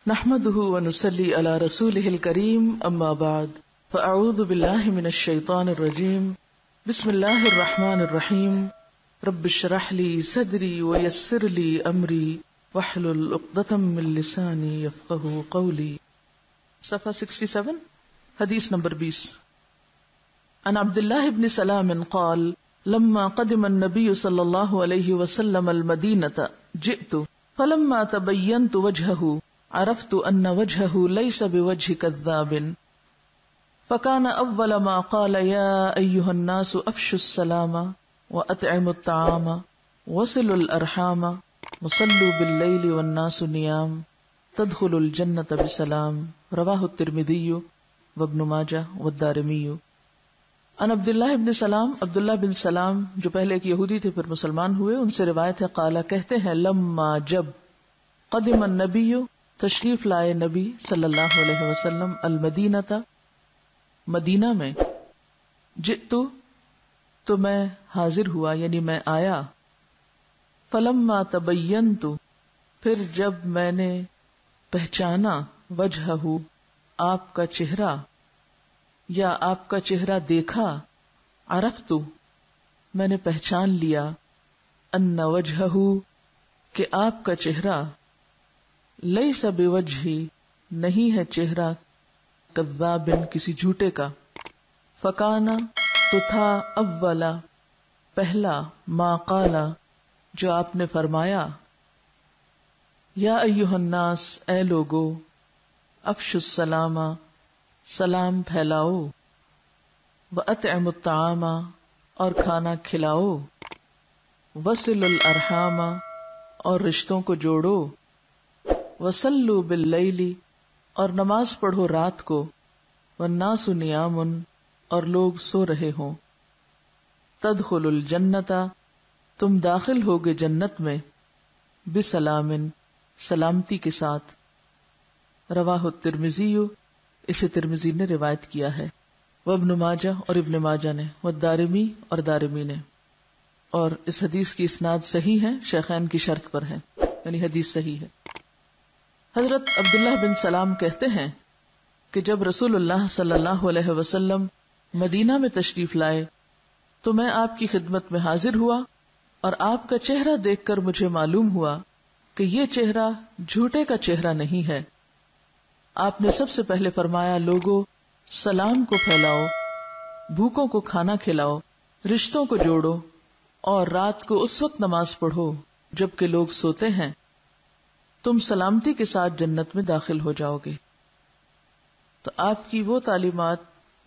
نحمده ونصلي على رسوله الكريم اما بعد فاعوذ بالله من الشيطان الرجيم بسم الله الرحمن الرحيم رب اشرح لي صدري ويسر لي امري واحلل عقدة من لساني يفقهوا قولي. صفحہ 67 حدیث نمبر 20. عن عبد الله بن سلام قال لما قدم النبي صلى الله عليه وسلم المدينة جئت فلما تبينت وجهه عرفت ان وجهه ليس بوجه كذاب فكان اول ما قال يا ايها الناس افشوا السلام واطعموا الطعام وصلوا الارحام وصلوا بالليل والناس نيام تدخلوا الجنة بسلام. رواه الترمذي وابن ماجہ والدارمی. عن عبد الله بن سلام، عبداللہ بن سلام جو پہلے ایک یہودی تھے پھر مسلمان ہوئے، ان سے روایت ہے قالا کہتے ہیں لما جب قدم النبی تشریف لائے نبی صلی اللہ علیہ وسلم المدینہ مدینہ میں جئتو تو میں حاضر ہوا یعنی میں آیا، فلما تبینت پھر جب میں نے پہچانا وجہہ آپ کا چہرہ یا آپ کا چہرہ دیکھا، عرفت میں نے پہچان لیا، ان وجہہ کہ آپ کا چہرہ لیس بوجہی نہیں ہے چہرہ کذاب کسی جھوٹے کا، فکانا تو تھا اولا پہلا ما قالا جو آپ نے فرمایا، یا ایھا الناس اے لوگو، افشوا السلام سلام پھیلاؤ، واطعموا الطعام اور کھانا کھلاؤ، وصلوا الارحام اور رشتوں کو جوڑو، وصلوا باللیل اور نماز پڑھو رات کو، والناس نیام اور لوگ سو رہے ہوں، تدخلوا الجنۃ تم داخل ہوگے جنت میں، بسلام سلامتی کے ساتھ. رواہ الترمذی اسے ترمذی نے روایت کیا ہے، وابن ماجہ اور ابن ماجہ نے، والدارمی اور دارمی نے، اور اس حدیث کی اسناد صحیح ہے، شیخین کی شرط پر ہے، یعنی حدیث صحیح ہے. حضرت عبداللہ بن سلام کہتے ہیں کہ جب رسول اللہ صلی اللہ علیہ وسلم مدینہ میں تشریف لائے تو میں آپ کی خدمت میں حاضر ہوا اور آپ کا چہرہ دیکھ کر مجھے معلوم ہوا کہ یہ چہرہ جھوٹے کا چہرہ نہیں ہے. آپ نے سب سے پہلے فرمایا لوگوں سلام کو پھیلاؤ، بھوکوں کو کھانا کھلاؤ، رشتوں کو جوڑو اور رات کو اس وقت نماز پڑھو جبکہ لوگ سوتے ہیں، تم سلامتی کے ساتھ جنت میں داخل ہو جاؤ گے. تو آپ کی وہ تعلیمات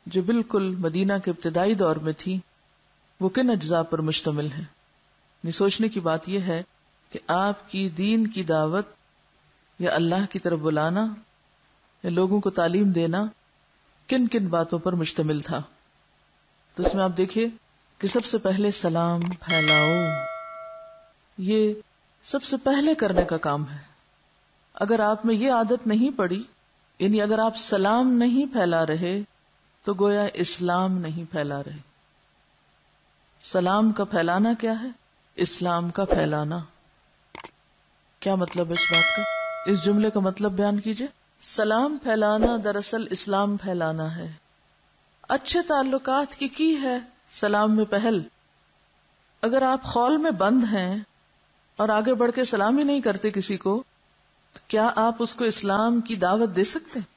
جو بالکل مدینہ کے ابتدائی دور میں تھی وہ کن اجزاء پر مشتمل ہے؟ سوچنے کی بات یہ ہے کہ آپ کی دین کی دعوت یا اللہ کی طرف بلانا یا لوگوں کو تعلیم دینا کن کن باتوں پر مشتمل تھا. تو اس میں آپ دیکھیے کہ سب سے پہلے سلام پھیلاؤ، یہ سب سے پہلے کرنے کا کام ہے. اگر آپ میں یہ عادت نہیں پڑی، یعنی اگر آپ سلام نہیں پھیلا رہے تو گویا اسلام نہیں پھیلا رہے. سلام کا پھیلانا کیا ہے؟ اسلام کا پھیلانا. کیا مطلب ہے اس بات کا؟ اس جملے کا مطلب بیان کیجئے. سلام پھیلانا دراصل اسلام پھیلانا ہے. اچھے تعلقات کی ہے سلام میں پہل. اگر آپ خول میں بند ہیں اور آگے بڑھ کے سلام ہی نہیں کرتے کسی کو، تو کیا آپ اس کو اسلام کی دعوت دے سکتے ہیں؟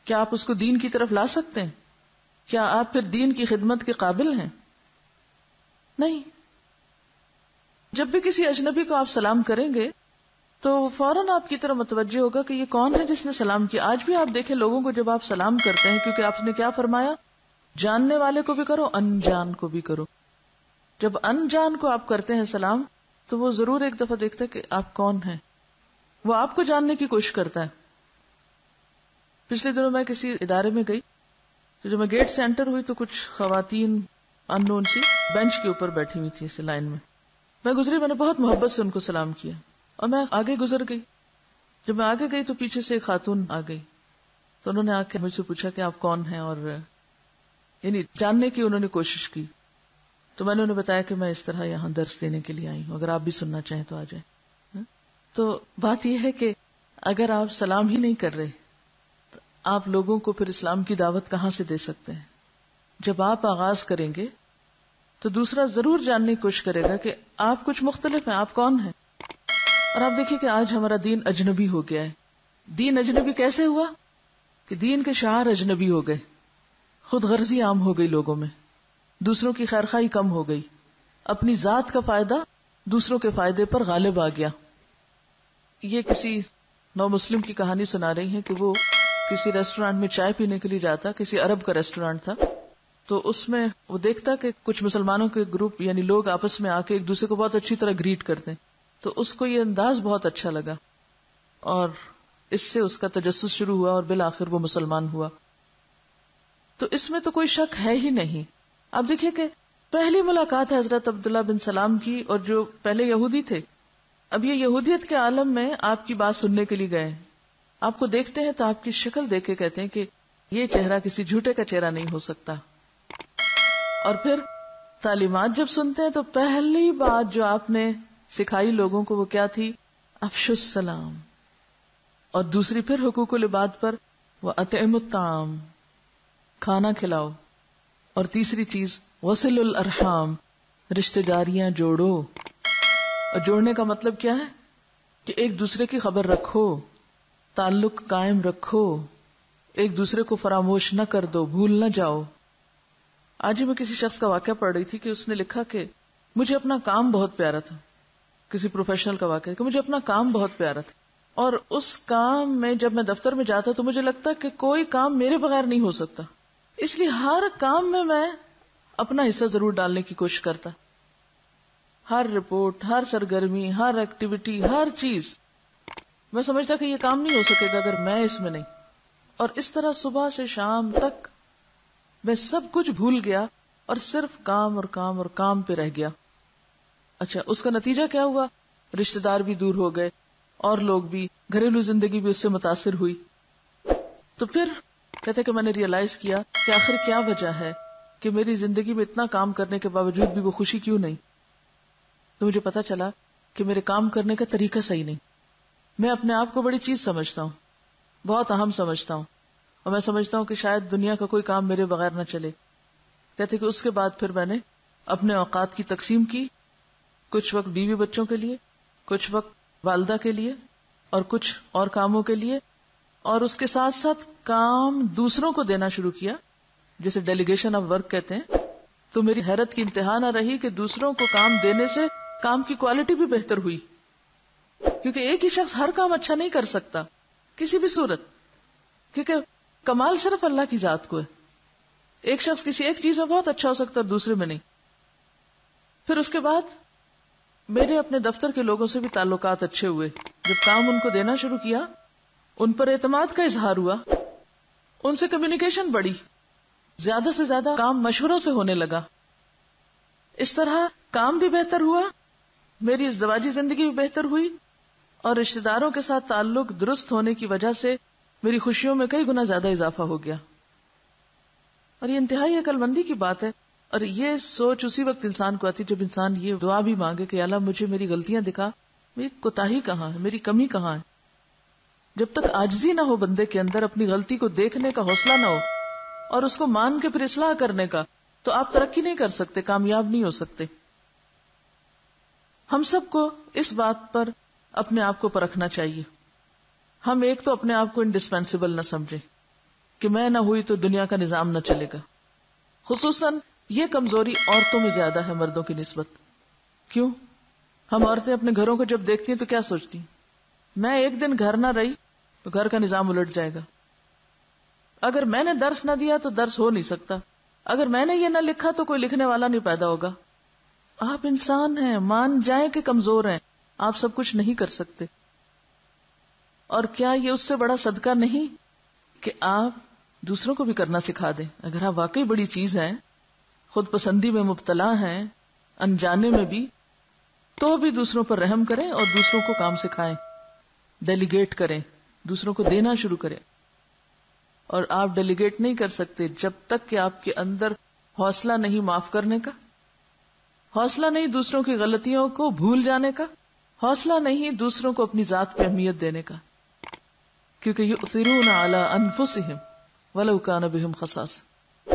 کیا آپ اس کو دین کی طرف لا سکتے ہیں؟ کیا آپ پھر دین کی خدمت کے قابل ہیں؟ نہیں. جب بھی کسی اجنبی کو آپ سلام کریں گے تو فوراً آپ کی طرف متوجہ ہوگا کہ یہ کون ہے جس نے سلام کیا. آج بھی آپ دیکھیں لوگوں کو جب آپ سلام کرتے ہیں، کیونکہ آپ نے کیا فرمایا، جاننے والے کو بھی کرو انجان کو بھی کرو. جب انجان کو آپ کرتے ہیں سلام تو وہ ضرور ایک دفعہ دیکھتا ہے کہ آپ کون ہیں، وہ آپ کو جاننے کی کوشش کرتا ہے. پچھلے دنوں میں کسی ادارے میں گئی تو جب میں گیٹ سے انٹر ہوئی تو کچھ خواتین ان نون سی بینچ کے اوپر بیٹھی ہوئی تھی لائن میں. میں گزری، میں نے بہت محبت سے ان کو سلام کیا اور میں آگے گزر گئی. جب میں آگے گئی تو پیچھے سے ایک خاتون آ گئی تو انہوں نے آ کے مجھ سے پوچھا کہ آپ کون ہیں، اور یعنی جاننے کی انہوں نے کوشش کی. تو میں نے انہیں بتایا کہ میں اس طرح یہاں درس دینے کے لیے آئی ہوں، اگر آپ بھی سننا چاہیں تو آ جائیں. تو بات یہ ہے کہ اگر آپ سلام ہی نہیں کر رہے تو آپ لوگوں کو پھر اسلام کی دعوت کہاں سے دے سکتے ہیں؟ جب آپ آغاز کریں گے تو دوسرا ضرور جاننے کی کوشش کرے گا کہ آپ کچھ مختلف ہیں، آپ کون ہیں. اور آپ دیکھیے کہ آج ہمارا دین اجنبی ہو گیا ہے. دین اجنبی کیسے ہوا؟ کہ دین کے شعار اجنبی ہو گئے، خود غرضی عام ہو گئی لوگوں میں، دوسروں کی خیرخواہی کم ہو گئی، اپنی ذات کا فائدہ دوسروں کے فائدے پر غالب آ گیا. یہ کسی نو مسلم کی کہانی سنا رہی ہیں کہ وہ کسی ریسٹورانٹ میں چائے پینے کے لیے جاتا، کسی عرب کا ریسٹورانٹ تھا، تو اس میں وہ دیکھتا کہ کچھ مسلمانوں کے گروپ یعنی لوگ آپس میں آ کے ایک دوسرے کو بہت اچھی طرح گریٹ کرتے ہیں. تو اس کو یہ انداز بہت اچھا لگا اور اس سے اس کا تجسس شروع ہوا اور بالآخر وہ مسلمان ہوا. تو اس میں تو کوئی شک ہے ہی نہیں. اب دیکھیے کہ پہلی ملاقات ہے حضرت عبداللہ بن سلام کی، اور جو پہلے یہودی تھے، اب یہ یہودیت کے عالم میں آپ کی بات سننے کے لیے گئے. آپ کو دیکھتے ہیں تو آپ کی شکل دیکھ کے کہتے ہیں کہ یہ چہرہ کسی جھوٹے کا چہرہ نہیں ہو سکتا. اور پھر تعلیمات جب سنتے ہیں تو پہلی بات جو آپ نے سکھائی لوگوں کو وہ کیا تھی؟ افشوا السلام. اور دوسری پھر حقوق العباد پر وَأَطْعِمُوا الطَّعَامَ، کھانا کھلاؤ. اور تیسری چیز وَصِلُوا الْأَرْحَامَ، رشتہ داریاں جوڑو. اور جوڑنے کا مطلب کیا ہے؟ کہ ایک دوسرے کی خبر رکھو، تعلق قائم رکھو، ایک دوسرے کو فراموش نہ کر دو، بھول نہ جاؤ. آج ہی میں کسی شخص کا واقعہ پڑھ رہی تھی کہ اس نے لکھا کہ مجھے اپنا کام بہت پیارا تھا. کسی پروفیشنل کا واقعہ کہ مجھے اپنا کام بہت پیارا تھا، اور اس کام میں جب میں دفتر میں جاتا تو مجھے لگتا کہ کوئی کام میرے بغیر نہیں ہو سکتا، اس لیے ہر کام میں اپنا حصہ ضرور ڈالنے کی کوشش کرتا. ہر رپورٹ، ہر سرگرمی، ہر ایکٹیویٹی، ہر چیز میں سمجھتا کہ یہ کام نہیں ہو سکے گا اگر میں اس میں نہیں. اور اس طرح صبح سے شام تک میں سب کچھ بھول گیا اور صرف کام اور کام اور کام پہ رہ گیا. اچھا، اس کا نتیجہ کیا ہوا؟ رشتہ دار بھی دور ہو گئے اور لوگ بھی، گھریلو زندگی بھی اس سے متاثر ہوئی. تو پھر کہتے کہ میں نے ریئلائز کیا کہ آخر کیا وجہ ہے کہ میری زندگی میں اتنا کام کرنے کے باوجود بھی وہ خوشی کیوں نہیں. تو مجھے پتا چلا کہ میرے کام کرنے کا طریقہ صحیح نہیں. میں اپنے آپ کو بڑی چیز سمجھتا ہوں، بہت اہم سمجھتا ہوں، اور میں سمجھتا ہوں کہ شاید دنیا کا کوئی کام میرے بغیر نہ چلے. کہتے کہ اس کے بعد پھر میں نے اپنے اوقات کی تقسیم کی، کچھ وقت بیوی بچوں کے لیے، کچھ وقت والدہ کے لیے، اور کچھ اور کاموں کے لیے، اور اس کے ساتھ ساتھ کام دوسروں کو دینا شروع کیا، جسے ڈیلیگیشن آف ورک کہتے ہیں. تو میری حیرت کی انتہا نہ رہی کہ دوسروں کو کام دینے سے کام کی کوالٹی بھی بہتر ہوئی، کیونکہ ایک ہی شخص ہر کام اچھا نہیں کر سکتا کسی بھی صورت، کیونکہ کمال صرف اللہ کی ذات کو ہے. ایک شخص کسی ایک چیز میں بہت اچھا ہو سکتا ہے، دوسرے میں نہیں. پھر اس کے بعد میرے اپنے دفتر کے لوگوں سے بھی تعلقات اچھے ہوئے. جب کام ان کو دینا شروع کیا، ان پر اعتماد کا اظہار ہوا، ان سے کمیونیکیشن بڑھی، زیادہ سے زیادہ کام مشوروں سے ہونے لگا. اس طرح کام بھی بہتر ہوا، میری ازدواجی زندگی بھی بہتر ہوئی، اور رشتہ داروں کے ساتھ تعلق درست ہونے کی وجہ سے میری خوشیوں میں کئی گنا زیادہ اضافہ ہو گیا. اور یہ انتہائی عقل مندی کی بات ہے. اور یہ سوچ اسی وقت انسان کو آتی جب انسان یہ دعا بھی مانگے کہ اللہ مجھے میری غلطیاں دکھا، میری کوتاہی کہاں ہے، میری کمی کہاں ہے. جب تک عاجزی نہ ہو بندے کے اندر، اپنی غلطی کو دیکھنے کا حوصلہ نہ ہو اور اس کو مان کے پھر اصلاح کرنے کا، تو آپ ترقی نہیں کر سکتے، کامیاب نہیں ہو سکتے. ہم سب کو اس بات پر اپنے آپ کو پرکھنا چاہیے. ہم ایک تو اپنے آپ کو انڈسپینسیبل نہ سمجھیں کہ میں نہ ہوئی تو دنیا کا نظام نہ چلے گا. خصوصاً یہ کمزوری عورتوں میں زیادہ ہے مردوں کی نسبت. کیوں؟ ہم عورتیں اپنے گھروں کو جب دیکھتی ہیں تو کیا سوچتی ہیں؟ میں ایک دن گھر نہ رہی تو گھر کا نظام الٹ جائے گا. اگر میں نے درس نہ دیا تو درس ہو نہیں سکتا. اگر میں نے یہ نہ لکھا تو کوئی لکھنے والا نہیں پیدا ہوگا. آپ انسان ہیں، مان جائیں کہ کمزور ہیں، آپ سب کچھ نہیں کر سکتے. اور کیا یہ اس سے بڑا صدقہ نہیں کہ آپ دوسروں کو بھی کرنا سکھا دیں؟ اگر آپ واقعی بڑی چیز ہیں، خود پسندی میں مبتلا ہیں، انجانے میں بھی، تو بھی دوسروں پر رحم کریں اور دوسروں کو کام سکھائیں، ڈیلیگیٹ کریں، دوسروں کو دینا شروع کریں. اور آپ ڈیلیگیٹ نہیں کر سکتے جب تک کہ آپ کے اندر حوصلہ نہیں معاف کرنے کا، حوصلہ نہیں دوسروں کی غلطیوں کو بھول جانے کا، حوصلہ نہیں دوسروں کو اپنی ذات پہ اہمیت دینے کا. کیونکہ یؤثرون علی انفسہم ولو کان بہم خصاصہ.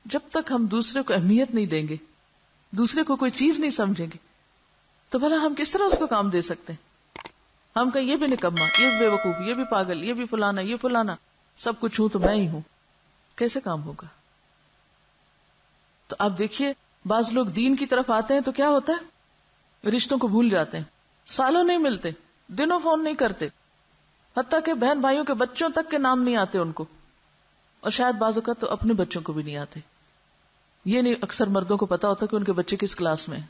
جب تک ہم دوسرے کو اہمیت نہیں دیں گے، دوسرے کو کوئی چیز نہیں سمجھیں گے، تو بھلا ہم کس طرح اس کو کام دے سکتے ہیں؟ ہم کہیں یہ بھی نکما، یہ بھی بے وقوف، یہ بھی پاگل، یہ بھی فلانا، یہ فلانا، سب کچھ ہوں تو میں ہی ہوں، کیسے کام ہوگا؟ تو آپ دیکھیے بعض لوگ دین کی طرف آتے ہیں تو کیا ہوتا ہے، رشتوں کو بھول جاتے ہیں، سالوں نہیں ملتے، دنوں فون نہیں کرتے، حتیٰ کہ بہن بھائیوں کے بچوں تک کے نام نہیں آتے ان کو، اور شاید بعض اوقات تو اپنے بچوں کو بھی نہیں آتے. یہ نہیں اکثر مردوں کو پتا ہوتا کہ ان کے بچے کس کلاس میں ہیں،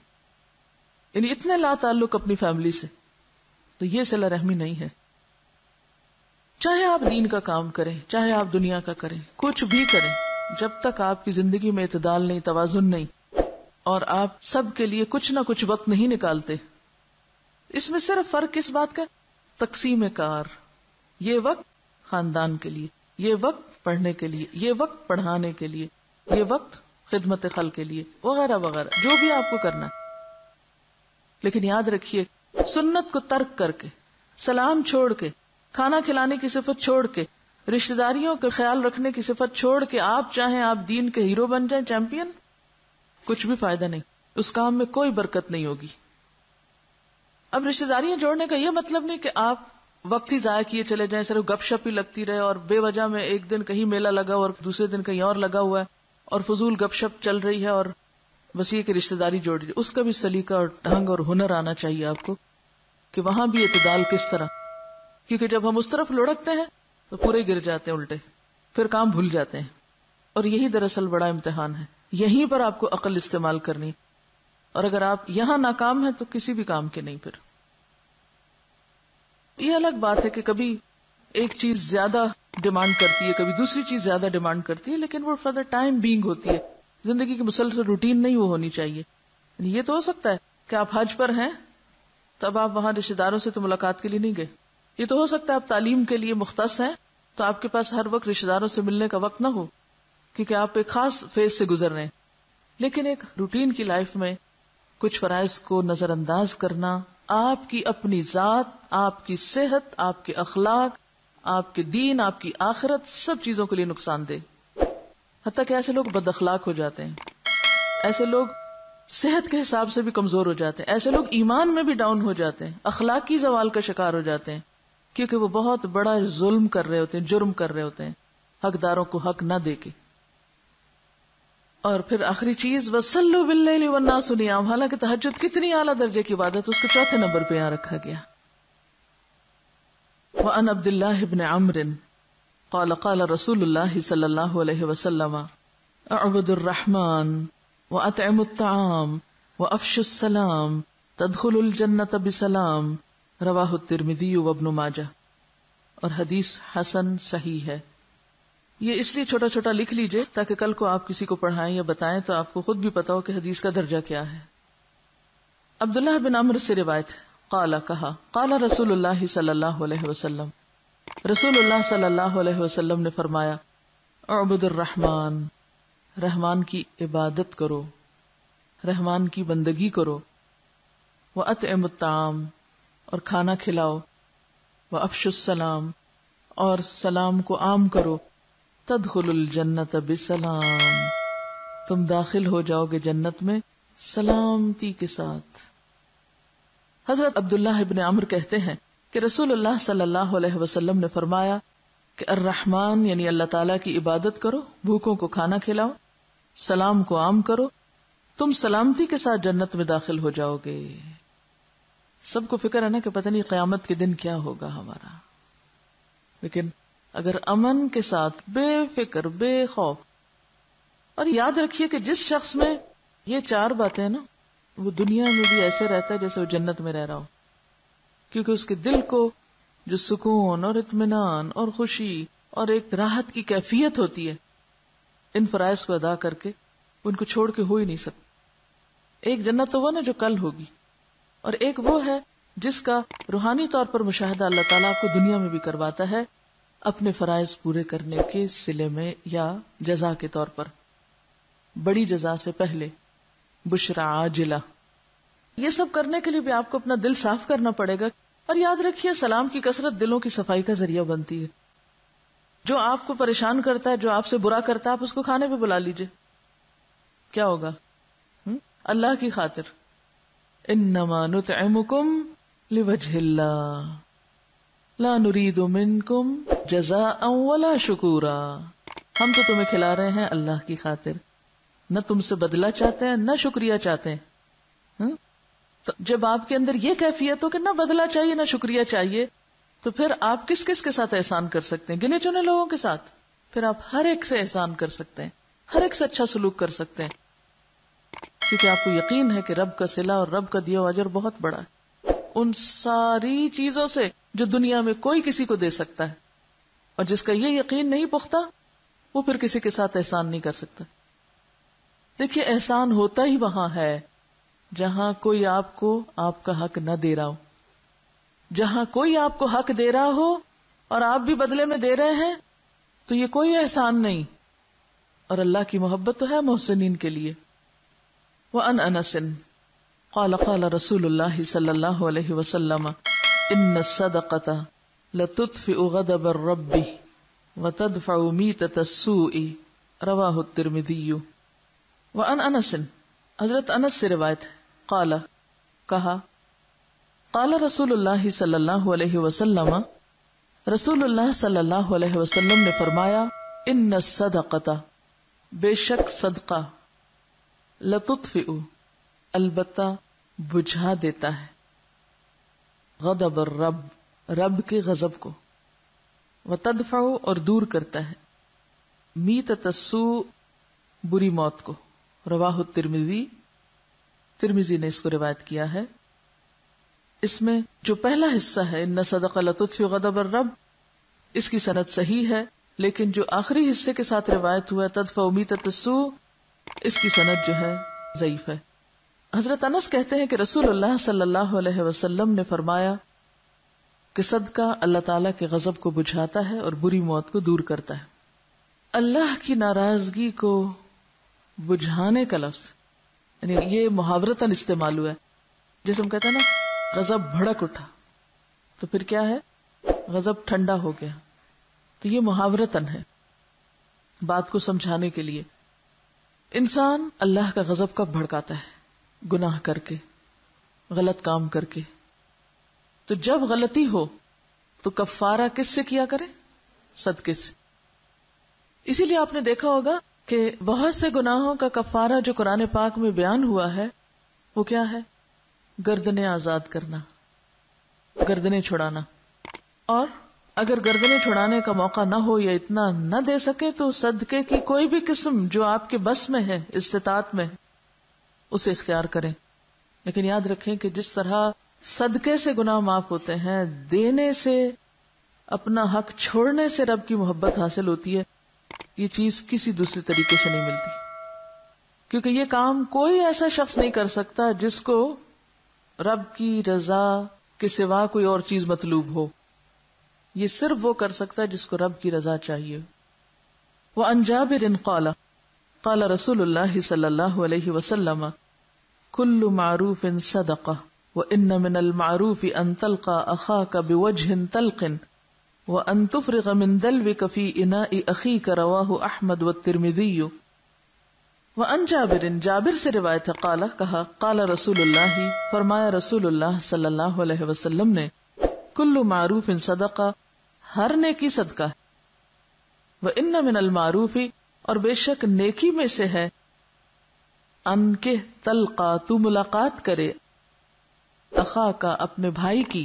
یعنی اتنے لا تعلق اپنی فیملی سے. تو یہ صلہ رحمی نہیں ہے. چاہے آپ دین کا کام کریں، چاہے آپ دنیا کا کریں، کچھ بھی کریں، جب تک آپ کی زندگی میں اعتدال نہیں، توازن نہیں، اور آپ سب کے لیے کچھ نہ کچھ وقت نہیں نکالتے. اس میں صرف فرق کس بات کا؟ تقسیم کار. یہ وقت خاندان کے لیے، یہ وقت پڑھنے کے لیے، یہ وقت پڑھانے کے لیے، یہ وقت خدمت خلق کے لیے، وغیرہ وغیرہ، جو بھی آپ کو کرنا ہے. لیکن یاد رکھیے، سنت کو ترک کر کے، سلام چھوڑ کے، کھانا کھلانے کی صفت چھوڑ کے، رشتہ داریوں کا خیال رکھنے کی صفت چھوڑ کے آپ چاہیں آپ دین کے ہیرو بن جائیں، چیمپئن، کچھ بھی فائدہ نہیں، اس کام میں کوئی برکت نہیں ہوگی. اب رشتہ داریاں جوڑنے کا یہ مطلب نہیں کہ آپ وقت ہی ضائع کیے چلے جائیں، صرف گپ شپ ہی لگتی رہے، اور بے وجہ میں ایک دن کہیں میلہ لگا اور دوسرے دن کہیں اور لگا ہوا ہے اور فضول گپ شپ چل رہی ہے، اور بس یہ کہ رشتہ داری جوڑ رہی ہے. اس کا بھی سلیقہ اور ڈھنگ اور ہنر آنا چاہیے آپ کو کہ وہاں بھی اعتدال کس طرح، کیونکہ جب ہم اس طرف لڑکتے ہیں تو پورے گر جاتے ہیں الٹے، پھر کام بھول جاتے ہیں. اور یہی دراصل بڑا امتحان ہے، یہیں پر آپ کو عقل استعمال کرنی، اور اگر آپ یہاں ناکام ہیں تو کسی بھی کام کے نہیں. پھر یہ الگ بات ہے کہ کبھی ایک چیز زیادہ ڈیمانڈ کرتی ہے، کبھی دوسری چیز زیادہ ڈیمانڈ کرتی ہے، لیکن وہ فار دا ٹائم بینگ ہوتی ہے، زندگی کی مسلسل روٹین نہیں وہ ہونی چاہیے. یہ تو ہو سکتا ہے کہ آپ حج پر ہیں تو اب آپ وہاں رشتہ داروں سے تو ملاقات کے لیے نہیں گئے. یہ تو ہو سکتا ہے آپ تعلیم کے لیے مختص ہیں تو آپ کے پاس ہر وقت رشتہ داروں سے ملنے کا وقت نہ ہو کیونکہ آپ ایک خاص فیز سے گزر رہے ہیں. لیکن ایک روٹین کی لائف میں کچھ فرائض کو نظر انداز کرنا آپ کی اپنی ذات، آپ کی صحت، آپ کے اخلاق، آپ کے دین، آپ کی آخرت، سب چیزوں کے لیے نقصان دہ. حتیٰ کہ ایسے لوگ بد اخلاق ہو جاتے ہیں، ایسے لوگ صحت کے حساب سے بھی کمزور ہو جاتے ہیں، ایسے لوگ ایمان میں بھی ڈاؤن ہو جاتے ہیں، اخلاقی زوال کا شکار ہو جاتے ہیں، کیونکہ وہ بہت بڑا ظلم کر رہے ہوتے ہیں، جرم کر رہے ہوتے ہیں حقداروں کو حق نہ دے کے. اور پھر آخری چیز وَصَلُّوا بِاللَّيْلِ وَالنَّاسُ نِيَامٌ. حالانکہ تہجد کتنی اعلیٰ درجے کی عبادت، اس کو چوتھے نمبر پہ یہاں رکھا گیا. وَعَنْ عَبْدِ اللَّهِ بْنِ عَمْرٍ قَالَ قَالَ رَسُولُ اللَّهِ صلی اللہ علیہ وسلم اعبدوا الرحمن وَأَطْعِمُوا الطَّعَامَ وَأَفْشُوا السَّلَامَ تَدْخُلُوا الْجَنَّةَ بِسَلَامٍ. رواہ الترمذی وابن ماجہ. اور حدیث حسن صحیح ہے. یہ اس لیے چھوٹا چھوٹا لکھ لیجئے تاکہ کل کو آپ کسی کو پڑھائیں یا بتائیں تو آپ کو خود بھی پتا ہو کہ حدیث کا درجہ کیا ہے. عبداللہ بن عمرو سے روایت ہے، قال کہا، قال رسول اللہ صلی اللہ علیہ وسلم، رسول اللہ صلی اللہ علیہ وسلم نے فرمایا، اعبد الرحمن، رحمان کی عبادت کرو، رحمان کی بندگی کرو، وَأَطْعِمُ الطَّعَامَ، اور کھانا کھلاؤ، وَأَفْشُوا السَّلَامَ، اور سلام کو عام کرو، تدخلوا الجنت بسلام، تم داخل ہو جاؤ گے جنت میں سلامتی کے ساتھ. حضرت عبداللہ ابن عمرو کہتے ہیں کہ رسول اللہ صلی اللہ علیہ وسلم نے فرمایا کہ الرحمن یعنی اللہ تعالیٰ کی عبادت کرو، بھوکوں کو کھانا کھلاؤ، سلام کو عام کرو، تم سلامتی کے ساتھ جنت میں داخل ہو جاؤ گے. سب کو فکر ہے نا کہ پتہ نہیں قیامت کے دن کیا ہوگا ہمارا، لیکن اگر امن کے ساتھ بے فکر بے خوف، اور یاد رکھیے کہ جس شخص میں یہ چار باتیں نا وہ دنیا میں بھی ایسے رہتا ہے جیسے وہ جنت میں رہ رہا ہو، کیونکہ اس کے دل کو جو سکون اور اطمینان اور خوشی اور ایک راحت کی کیفیت ہوتی ہے ان فرائض کو ادا کر کے، ان کو چھوڑ کے ہو ہی نہیں سکتا. ایک جنت تو وہ نا جو کل ہوگی، اور ایک وہ ہے جس کا روحانی طور پر مشاہدہ اللہ تعالیٰ آپ کو دنیا میں بھی کرواتا ہے اپنے فرائض پورے کرنے کے صلے میں یا جزا کے طور پر، بڑی جزا سے پہلے بشرا عاجلہ. یہ سب کرنے کے لیے بھی آپ کو اپنا دل صاف کرنا پڑے گا اور یاد رکھیے سلام کی کثرت دلوں کی صفائی کا ذریعہ بنتی ہے. جو آپ کو پریشان کرتا ہے، جو آپ سے برا کرتا ہے، آپ اس کو کھانے پہ بلا لیجئے، کیا ہوگا؟ اللہ کی خاطر. انما نطعمکم لوجہ اللہ لا نرید منکم جزاء ولا شکورا. ہم تو تمہیں کھلا رہے ہیں اللہ کی خاطر، نہ تم سے بدلہ چاہتے ہیں نہ شکریہ چاہتے ہیں. تو جب آپ کے اندر یہ کیفیت ہو کہ نہ بدلہ چاہیے نہ شکریہ چاہیے، تو پھر آپ کس کس کے ساتھ احسان کر سکتے ہیں؟ گنے چنے لوگوں کے ساتھ. پھر آپ ہر ایک سے احسان کر سکتے ہیں، ہر ایک سے اچھا سلوک کر سکتے ہیں، کیونکہ آپ کو یقین ہے کہ رب کا صلہ اور رب کا دیا ہوا اجر بہت بڑا ہے، ان ساری چیزوں سے جو دنیا میں کوئی کسی کو دے سکتا ہے. اور جس کا یہ یقین نہیں پختہ، وہ پھر کسی کے ساتھ احسان نہیں کر سکتا. دیکھیے احسان ہوتا ہی وہاں ہے جہاں کوئی آپ کو آپ کا حق نہ دے رہا ہو. جہاں کوئی آپ کو حق دے رہا ہو اور آپ بھی بدلے میں دے رہے ہیں تو یہ کوئی احسان نہیں. اور اللہ کی محبت تو ہے محسنین کے لیے. وَأَنْ أَنَسٍ قَالَ قَالَ رَسُولُ اللَّهِ صلی اللہ علیہ وسلم إِنَّ الصَّدَقَةَ لَتُطْفِئُ غَضَبَ الرَّبِّ وَتَدْفَعُ مِيتَةَ السُّوءِ رواہ الترمذی. وَأَنْ أَنَسٍ حضرت انس سے روایت ہے، قال کہا، قال رسول اللہ صلی اللہ علیہ وسلم رسول اللہ صلی اللہ علیہ وسلم نے فرمایا، ان الصدقۃ بے شک صدقہ، لتطفئ البتہ بجھا دیتا ہے، غضب الرب رب کے غضب کو، وتدفع اور دور کرتا ہے، میتۃ السوء بری موت کو. رواہ الترمذی ترمذی نے اس کو روایت کیا ہے. اس میں جو پہلا حصہ ہے ان الصدقۃ لتطفئ غضب الرب، اس کی سند صحیح ہے، لیکن جو آخری حصے کے ساتھ روایت ہوا تدفع میتۃ السوء، اس کی سند جو ہے ضعیف ہے. حضرت انس کہتے ہیں کہ رسول اللہ صلی اللہ علیہ وسلم نے فرمایا کہ صدقہ اللہ تعالیٰ کے غضب کو بجھاتا ہے اور بری موت کو دور کرتا ہے. اللہ کی ناراضگی کو بجھانے کا لفظ یعنی یہ محاورتاً استعمال ہوا ہے. جیسے ہم کہتے ہیں نا غضب بھڑک اٹھا، تو پھر کیا ہے؟ غضب ٹھنڈا ہو گیا. تو یہ محاورتاً ہے، بات کو سمجھانے کے لیے. انسان اللہ کا غضب کب بھڑکاتا ہے؟ گناہ کر کے، غلط کام کر کے. تو جب غلطی ہو تو کفارہ کس سے کیا کرے؟ صدقے سے. اسی لیے آپ نے دیکھا ہوگا کہ بہت سے گناہوں کا کفارہ جو قرآن پاک میں بیان ہوا ہے وہ کیا ہے؟ گردنیں آزاد کرنا، گردنیں چھڑانا. اور اگر گردنیں چھڑانے کا موقع نہ ہو یا اتنا نہ دے سکے تو صدقے کی کوئی بھی قسم جو آپ کے بس میں ہے، استطاعت میں، اسے اختیار کریں. لیکن یاد رکھیں کہ جس طرح صدقے سے گناہ معاف ہوتے ہیں، دینے سے، اپنا حق چھوڑنے سے رب کی محبت حاصل ہوتی ہے. یہ چیز کسی دوسرے طریقے سے نہیں ملتی، کیونکہ یہ کام کوئی ایسا شخص نہیں کر سکتا جس کو رب کی رضا کے سوا کوئی اور چیز مطلوب ہو. یہ صرف وہ کر سکتا ہے جس کو رب کی رضا چاہیے. وعن جابر قال قال رسول اللہ صلی اللہ علیہ وسلم کل معروف صدقہ وان من المعروف ان تلقى اخاك بوجه طلق وان تفرغ من دلوك في اناء اخيك رواه احمد والترمذي. وعن جابر جابر سے روایت ہے، قال کہا، قال رسول اللہ فرمایا رسول اللہ صلی اللہ علیہ وسلم نے، کل معروف صدقہ ہر نیکی صدقہ ہے، وان من المعروف اور بے شک نیکی میں سے ہے، ان کے تلقا تو ملاقات کرے، اخا کا اپنے بھائی کی،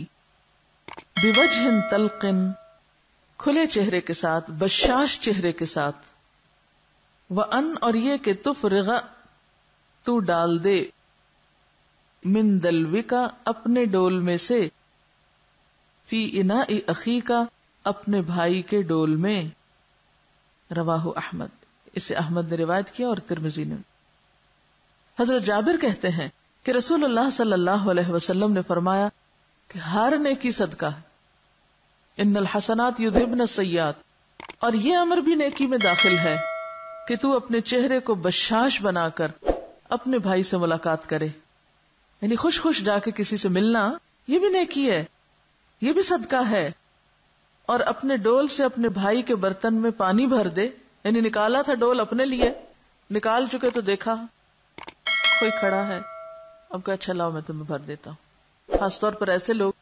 بوجہ طلق کھلے چہرے کے ساتھ، بشاش چہرے کے ساتھ، وان اور یہ کہ تفرغ تو ڈال دے، من دلوکا اپنے ڈول میں سے، فی اناء اخیکا اپنے بھائی کے ڈول میں. رواہ احمد، اسے احمد نے روایت کیا اور ترمذی نے. حضرت جابر کہتے ہیں کہ رسول اللہ صلی اللہ علیہ وسلم نے فرمایا کہ ہر نیکی صدقہ ہے. ان الحسنات یذھبن السیئات، اور یہ امر بھی نیکی میں داخل ہے کہ تو اپنے چہرے کو بشاش بنا کر اپنے بھائی سے ملاقات کرے. یعنی خوش خوش جا کے کسی سے ملنا یہ بھی نیکی ہے. یہ بھی صدقہ ہے. اور اپنے ڈول سے اپنے بھائی کے برتن میں پانی بھر دے، یعنی نکالا تھا ڈول اپنے لیے، نکال چکے تو دیکھا کوئی کھڑا ہے، اب کہ اچھا لاؤ میں تمہیں بھر دیتا ہوں. خاص طور پر ایسے لوگ